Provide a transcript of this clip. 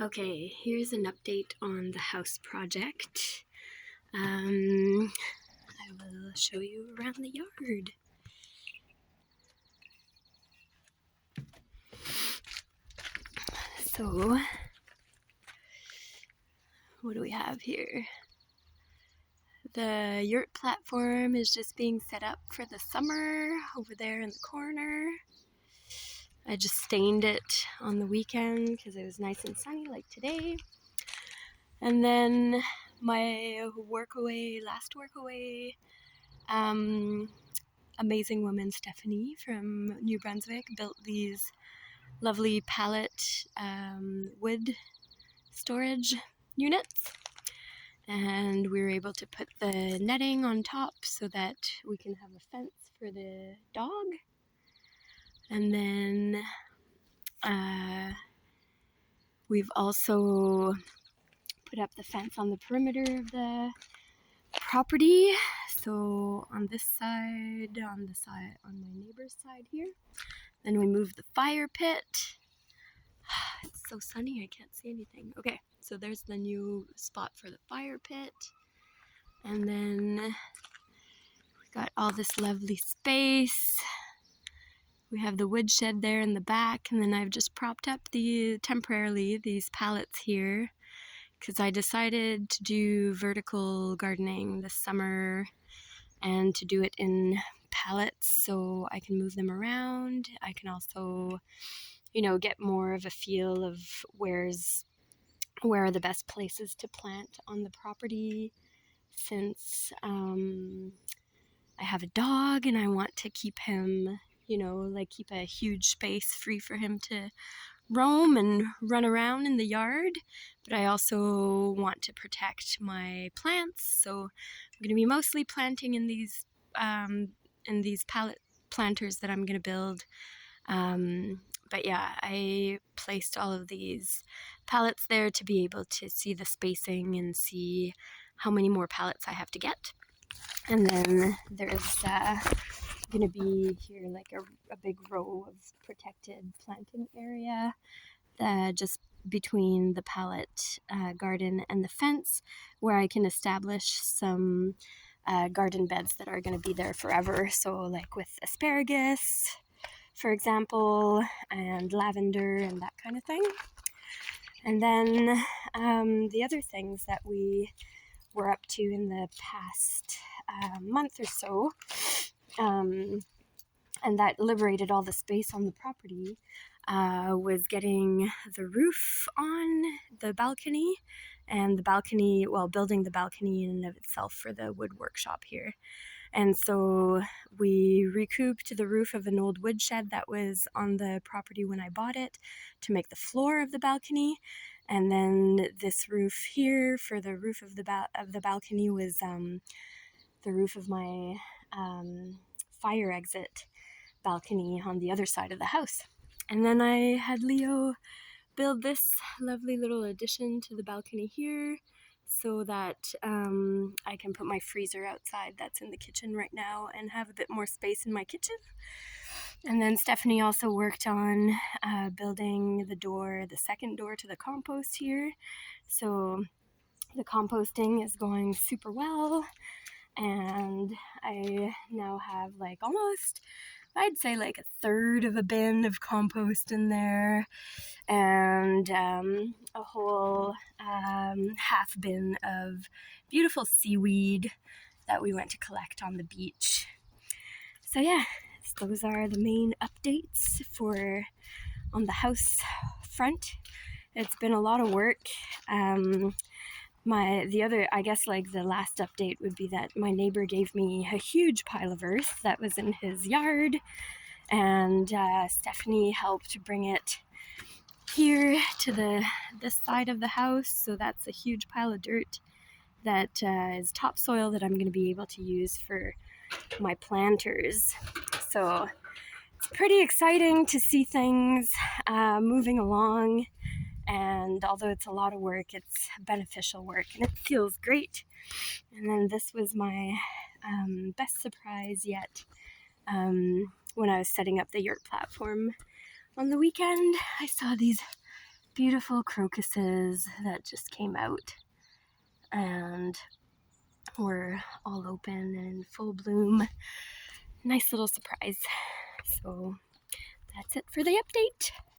Okay, here's an update on the house project. I will show you around the yard. So, what do we have here? The yurt platform is just being set up for the summer over there in the corner. I just stained it on the weekend because it was nice and sunny like today. And then my last workaway, amazing woman Stephanie from New Brunswick built these lovely pallet wood storage units, and we were able to put the netting on top so that we can have a fence for the dog. And then we've also put up the fence on the perimeter of the property. So on this side, on my neighbor's side here. Then we moved the fire pit. It's so sunny, I can't see anything. Okay, so there's the new spot for the fire pit. And then we got all this lovely space. We have the woodshed there in the back, and then I've just propped up temporarily these pallets here because I decided to do vertical gardening this summer and to do it in pallets so I can move them around. I can also, get more of a feel of where are the best places to plant on the property, since I have a dog and I want to keep him, keep a huge space free for him to roam and run around in the yard. But I also want to protect my plants, so I'm going to be mostly planting in these pallet planters that I'm going to build. But yeah, I placed all of these pallets there to be able to see the spacing and see how many more pallets I have to get. And then there's going to be here like a big row of protected planting area just between the pallet garden and the fence, where I can establish some garden beds that are going to be there forever. So like with asparagus, for example, and lavender and that kind of thing. And then the other things that we were up to in the past month or so, and that liberated all the space on the property, was getting the roof on the balcony, and building the balcony in and of itself for the wood workshop here. And so we recouped the roof of an old woodshed that was on the property when I bought it to make the floor of the balcony. And then this roof here for the roof of the balcony was the roof of my fire exit balcony on the other side of the house. And then I had Leo build this lovely little addition to the balcony here, so that I can put my freezer outside that's in the kitchen right now and have a bit more space in my kitchen. And then Stephanie also worked on building the second door to the compost here. So the composting is going super well, and I now have I'd say like a third of a bin of compost in there, and a whole half bin of beautiful seaweed that we went to collect on the beach. So yeah, those are the main updates on the house front. It's been a lot of work. The last update would be that my neighbor gave me a huge pile of earth that was in his yard, and Stephanie helped bring it here to this side of the house. So that's a huge pile of dirt that is topsoil that I'm going to be able to use for my planters. So it's pretty exciting to see things moving along. And although it's a lot of work, it's beneficial work and it feels great. And then this was my best surprise yet. When I was setting up the yurt platform on the weekend, I saw these beautiful crocuses that just came out and were all open and in full bloom. Nice little surprise. So that's it for the update.